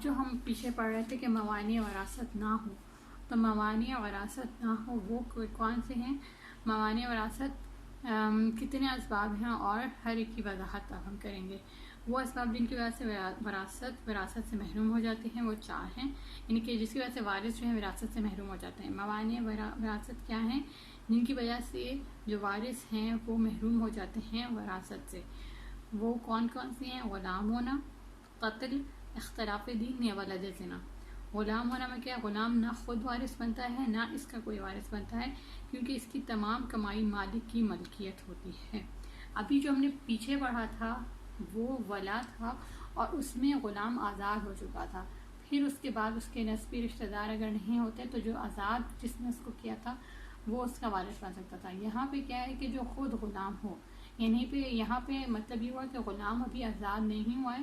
جو ہم پیچھے پڑھ رہے تھے کہ موانع وراثت نہ ہو، تو موانع وراثت نہ ہو وہ کون سے ہیں؟ موانع وراثت کتنے اسباب ہیں اور ہر ایک کی وضاحت اب ہم کریں گے۔ وہ اسباب جن کی وجہ سے وراثت سے محروم ہو جاتے ہیں وہ 4 ہیں، یعنی کہ جس کی وجہ سے وارث جو ہے وراثت سے محروم ہو جاتے ہیں۔ موانع وراثت کیا ہیں؟ جن کی وجہ سے جو وارث ہیں وہ محروم ہو جاتے ہیں وراثت سے۔ وہ کون سی ہیں؟ غلام ہونا، قتل، اختلاف دین یا ولد زنا۔ غلام ہونا میں کیا؟ غلام نہ خود وارث بنتا ہے نہ اس کا کوئی وارث بنتا ہے، کیونکہ اس کی تمام کمائی مالک کی ملکیت ہوتی ہے۔ ابھی جو ہم نے پیچھے پڑھا تھا وہ ولا تھا اور اس میں غلام آزاد ہو چکا تھا، پھر اس کے بعد اس کے نسبی رشتہ دار اگر نہیں ہوتے تو جو آزاد جس نے اس کو کیا تھا وہ اس کا وارث بن سکتا تھا۔ یہاں پہ کیا ہے کہ جو خود غلام ہو، یعنی یہاں پہ مطلب یہ ہوا کہ غلام ابھی آزاد نہیں ہوا ہے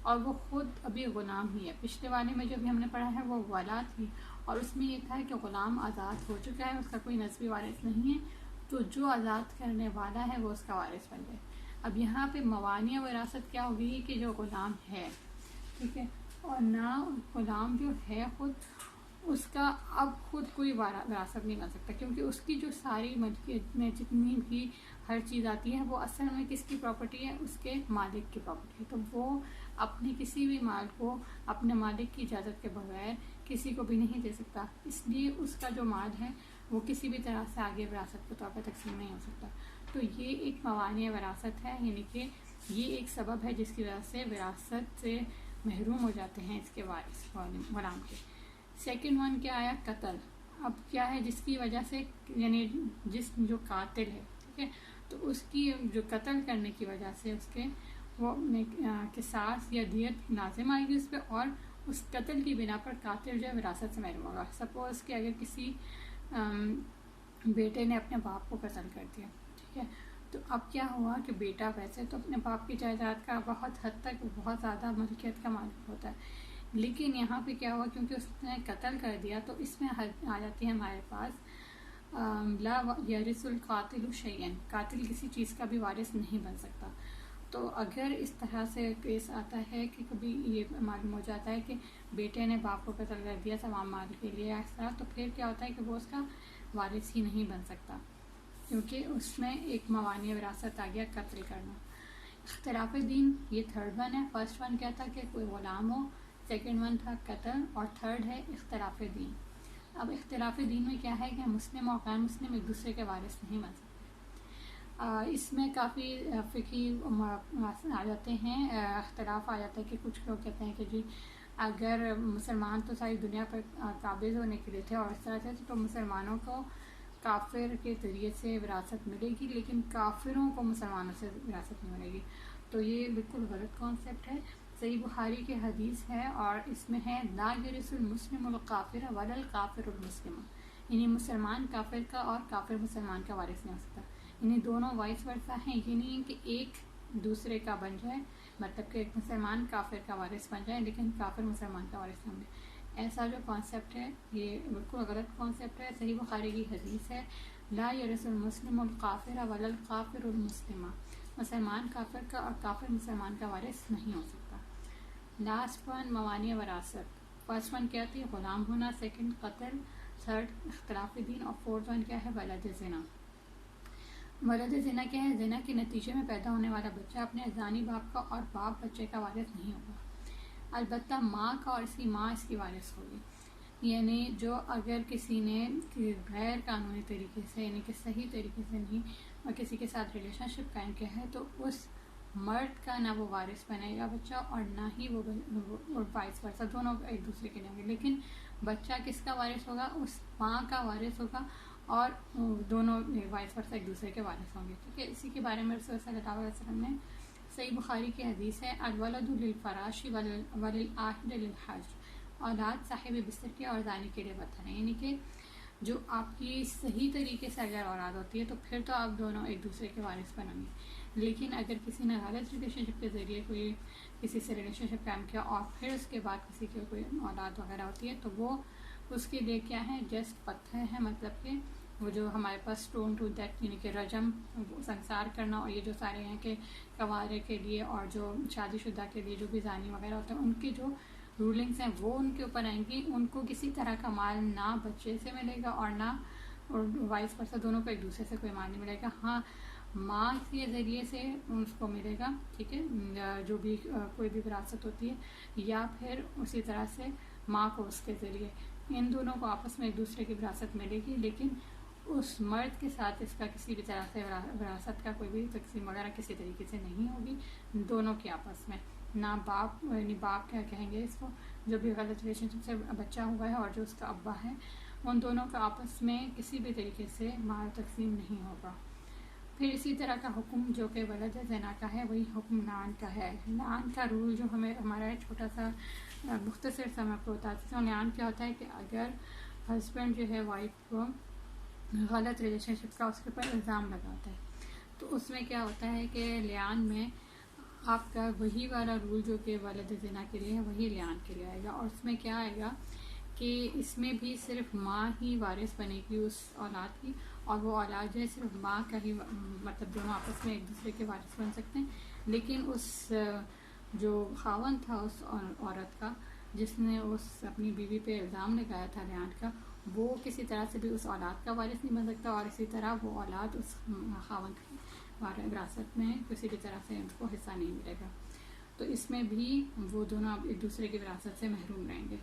اور وہ خود ابھی غلام ہی ہے۔ پچھلے والے میں جو بھی ہم نے پڑھا ہے وہ ولا تھی اور اس میں یہ تھا کہ غلام آزاد ہو چکا ہے، اس کا کوئی نسبی وارث نہیں ہے، تو جو آزاد کرنے والا ہے وہ اس کا وارث بن جائے۔ اب یہاں پہ موانع وراثت کیا ہوگی کہ جو غلام ہے، ٹھیک ہے، اور نہ غلام جو ہے خود اس کا اب خود کوئی وراثت نہیں بن سکتا، کیونکہ اس کی جو ساری ملکیت میں جتنی بھی ہر چیز آتی ہے وہ اصل میں کس کی پراپرٹی ہے؟ اس کے مالک کی پراپرٹی ہے، تو وہ اپنے کسی بھی مال کو اپنے مالک کی اجازت کے بغیر کسی کو بھی نہیں دے سکتا، اس لیے اس کا جو مال ہے وہ کسی بھی طرح سے آگے وراثت کے طور پر تقسیم نہیں ہو سکتا۔ تو یہ ایک موانع وراثت ہے، یعنی کہ یہ ایک سبب ہے جس کی وجہ سے وراثت سے محروم ہو جاتے ہیں اس کے وارث غلام کے۔ سیکنڈ ون کیا آیا؟ قتل۔ اب کیا ہے جس کی وجہ سے، یعنی جو قاتل ہے، ٹھیک ہے، تو اس کی جو قتل کرنے کی وجہ سے اس کے وہ قصاص یا دیت لازم آئے گی اس پہ، اور اس قتل کی بنا پر قاتل جو ہے وراثت سے محروم ہوگا۔ سپوز کہ اگر کسی بیٹے نے اپنے باپ کو قتل کر دیا، ٹھیک ہے، تو اب کیا ہوا کہ بیٹا ویسے تو اپنے باپ کی جائیداد کا بہت حد تک بہت زیادہ ملکیت کا مالک ہوتا ہے، لیکن یہاں پہ کیا ہوا کیونکہ اس نے قتل کر دیا تو اس میں آ جاتی ہے ہمارے پاس لا یرث القاتل شیئا، قاتل کسی چیز کا بھی وارث نہیں بن سکتا۔ تو اگر اس طرح سے کیس آتا ہے کہ کبھی یہ معلوم ہو جاتا ہے کہ بیٹے نے باپ کو قتل کر دیا تمام مال کے لیے اس طرح، تو پھر کیا ہوتا ہے کہ وہ اس کا وارث ہی نہیں بن سکتا، کیونکہ اس میں ایک موانع وراثت آ گیا، قتل کرنا۔ اختلاف دین یہ تھرڈ ون ہے۔ فرسٹ ون کیا تھا کہ کوئی غلام ہو، سیکنڈ ون تھا قتل، اور تھرڈ ہے اختلاف دین۔ اب اختلاف دین میں کیا ہے کہ مسلم اور غیر مسلم ایک دوسرے کے وارث نہیں بن سکتے۔ اس میں کافی فقہی آ جاتے ہیں، اختلاف آ جاتا ہے کہ کچھ لوگ کہتے ہیں کہ جی اگر مسلمان تو ساری دنیا پر قابض ہونے کے لیے تھے اور اس طرح سے تو مسلمانوں کو کافر کے ذریعے سے وراثت ملے گی، لیکن کافروں کو مسلمانوں سے وراثت نہیں ملے گی، تو یہ بالکل غلط کانسیپٹ ہے۔ صحیح بخاری کی حدیث ہے اور اس میں ہے لا یرث المسلم الکافر ولا الکافر المسلم، یعنی مسلمان کافر کا اور کافر مسلمان کا وارث نہیں ہو سکتا، یعنی دونوں وائس ورثہ ہیں، یہ نہیں کہ ایک دوسرے کا بن جائے، مطلب کہ ایک مسلمان کافر کا وارث بن جائے لیکن کافر مسلمان کا وارث نہ بنے۔ ایسا جو کانسیپٹ ہے یہ بالکل غلط کانسیپٹ ہے۔ صحیح بخاری کی حدیث ہے لا یرث المسلم الکافر ولا الکافر المسلم، مسلمان کافر کا اور کافر مسلمان کا وارث نہیں ہو سکتا۔ لاسٹ ون موانع وراثت۔ فرسٹ ون کیا تھی؟ غلام ہونا، سیکنڈ قتل، تھرڈ اختلاف دین، اور فورتھ ون کیا ہے؟ ولد زنا۔ ولد زنا کیا ہے؟ زنا کے نتیجے میں پیدا ہونے والا بچہ اپنے زانی باپ کا اور باپ بچے کا وارث نہیں ہوگا، البتہ ماں کا اور اس کی ماں اس کی وارث ہوگی، یعنی جو اگر کسی نے غیر قانونی طریقے سے، یعنی کہ صحیح طریقے سے نہیں، اور کسی کے ساتھ ریلیشن شپ قائم کیا ہے تو اس مرد کا نہ وہ وارث بنے گا بچہ اور نہ ہی وہ وائس ورثہ، دونوں ایک دوسرے کے نہیں ہوں گے، لیکن بچہ کس کا وارث ہوگا؟ اس ماں کا وارث ہوگا، اور دونوں وائس ورثہ ایک دوسرے کے وارث ہوں گے، ٹھیک ہے۔ اسی کے بارے میں رسول صلی اللہ علیہ وسلم نے صحیح بخاری کی حدیث ہے الولد للفراش وللآہل للحجر، اولاد صاحب بستر کے اور زانی کے لیے وطن ہے، یعنی کہ جو آپ کی صحیح طریقے سے اگر اولاد ہوتی ہے تو پھر تو آپ دونوں ایک دوسرے کے وارث بنیں گے، لیکن اگر کسی نے غلط ریلیشن شپ کے ذریعے کوئی کسی سے ریلیشن شپ قائم کیا اور پھر اس کے بعد کسی کی کوئی اولاد وغیرہ ہوتی ہے تو وہ اس کے لیے کیا ہے؟ جسٹ پتھر ہے، مطلب کہ وہ جو ہمارے پاس اسٹون ٹو دیٹ، یعنی کہ رجم، سنسار کرنا، اور یہ جو سارے ہیں کہ کنوارے کے لیے اور جو شادی شدہ کے لیے جو بھی زانی وغیرہ ہوتے ہیں ان کی جو رولنگس ہیں وہ ان کے اوپر آئیں گی. ان کو کسی طرح کا مال نہ بچے سے ملے گا اور نہ وائس ورسا دونوں کو ایک دوسرے سے کوئی مال نہیں ملے گا. ہاں ماں کے ذریعے سے اس کو ملے گا, ٹھیک ہے, جو بھی کوئی بھی وراثت ہوتی ہے, یا پھر اسی طرح سے ماں کو اس کے ذریعے, ان دونوں کو آپس میں ایک دوسرے کی وراثت ملے گی. لیکن اس مرد کے ساتھ اس کا کسی بھی طرح سے وراثت کا کوئی بھی تقسیم وغیرہ کسی طریقے سے نہیں ہوگی. دونوں کے آپس میں نہ باپ, یعنی باپ کیا کہیں گے اس کو, جو بھی غلط ریلیشن شپ سے بچہ ہوا ہے اور جو اس کا ابا ہے, ان دونوں کا آپس میں کسی بھی طریقے سے مال تقسیم نہیں ہوگا. پھر اسی طرح کا حکم جو کہ ولد زنا کا ہے وہی حکم لعان کا ہے. لعان کا رول جو ہمارا ہے چھوٹا سا مختصر سا میں آپ کو بتاتی ہوں. لعان کیا ہوتا ہے کہ اگر ہسبینڈ جو ہے وائف کو غلط ریلیشن شپ کا اس کے اوپر الزام لگاتا ہے, تو اس میں کیا ہوتا ہے کہ لعان میں آپ کا وہی والا رول جو کہ ولد زنا کے لیے ہے وہی لعان کے لیے آئے گا. اور اس میں کیا آئے گا کہ اس میں بھی صرف ماں ہی وارث بنے گی اس اولاد کی, اور وہ اولاد جو ہے صرف ماں کا ہی, مطلب دونوں آپس میں ایک دوسرے کے وارث بن سکتے ہیں. لیکن اس جو خاوند تھا اس عورت کا جس نے اس اپنی بیوی پہ الزام لگایا تھا لعان کا, وہ کسی طرح سے بھی اس اولاد کا وارث نہیں بن سکتا, اور اسی طرح وہ اولاد اس خاوند کی وراثت میں کسی بھی طرح سے ان کو حصہ نہیں ملے گا. تو اس میں بھی وہ دونوں ایک دوسرے کی وراثت سے محروم رہیں گے.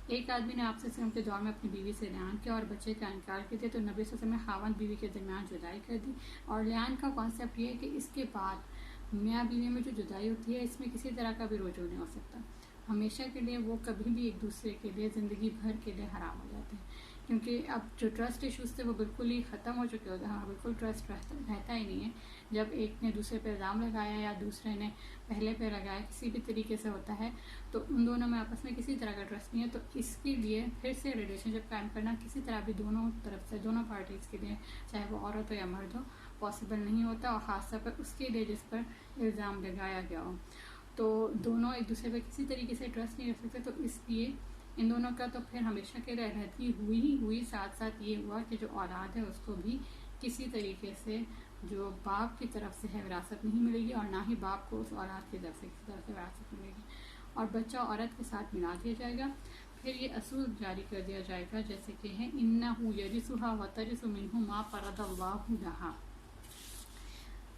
ایک آدمی نے آپ سے وسلم کے دور میں اپنی بیوی سے لعان کیا اور بچے کا انکار کر دیا, تو نبی صلی اللہ علیہ وسلم نے خاوند بیوی کے درمیان جدائی کر دی. اور لعان کا کانسیپٹ یہ ہے کہ اس کے بعد میاں بیوی میں جو جدائی ہوتی ہے اس میں کسی طرح کا بھی رجوع نہیں ہو سکتا. ہمیشہ کے لیے وہ کبھی بھی ایک دوسرے کے لیے زندگی بھر کے لیے حرام ہو جاتے ہیں, کیونکہ اب جو ٹرسٹ ایشوز تھے وہ بالکل ہی ختم ہو چکے ہوتے ہیں. ہاں بالکل ٹرسٹ رہتا ہی نہیں ہے. جب ایک نے دوسرے پہ الزام لگایا یا دوسرے نے پہلے پہ لگایا, کسی بھی طریقے سے ہوتا ہے, تو ان دونوں میں آپس میں کسی طرح کا ٹرسٹ نہیں ہے. تو اس کے لیے پھر سے ریلیشن شپ قائم کرنا کسی طرح بھی دونوں طرف سے, دونوں پارٹیز کے لیے, چاہے وہ عورت ہو یا مرد ہو, پاسبل نہیں ہوتا. اور خاص طور پر اس کے لیے جس پر الزام لگایا گیا ہو, تو دونوں ایک دوسرے پہ کسی طریقے سے ٹرسٹ نہیں رکھ سکتے. تو اس لیے ان دونوں کا تو پھر ہمیشہ کے لیے رہتی ہوئی. ساتھ ساتھ یہ ہوا کہ جو اولاد ہے اس کو بھی کسی طریقے سے جو باپ کی طرف سے ہے وراثت نہیں ملے گی, اور نہ ہی باپ کو اس اولاد کی طرف سے کسی طرح سے وراثت ملے گی. اور بچہ عورت کے ساتھ ملا دیا جائے گا. پھر یہ اصول جاری کر دیا جائے گا جیسے کہ ہے انہ یرثھا وترث منہ ما فرض اللہ لہا.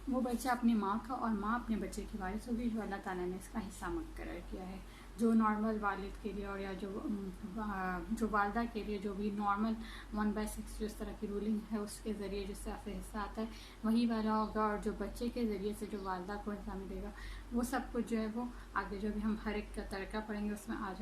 وہ بچہ اپنی ماں کا اور ماں اپنے بچے کی وارث ہوگی جو اللہ تعالیٰ نے اس کا حصہ مقرر کیا ہے. جو نارمل والد کے لیے اور یا جو والدہ کے لیے جو بھی نارمل 1/6 جو اس طرح کی رولنگ ہے اس کے ذریعے جس طرح سے حصہ آتا ہے وہی والا ہوگا. اور جو بچے کے ذریعے سے جو والدہ کو حصہ ملے گا وہ سب کچھ جو ہے وہ آگے جو بھی ہم ہر ایک کا طریقہ پڑھیں گے اس میں آ جائے.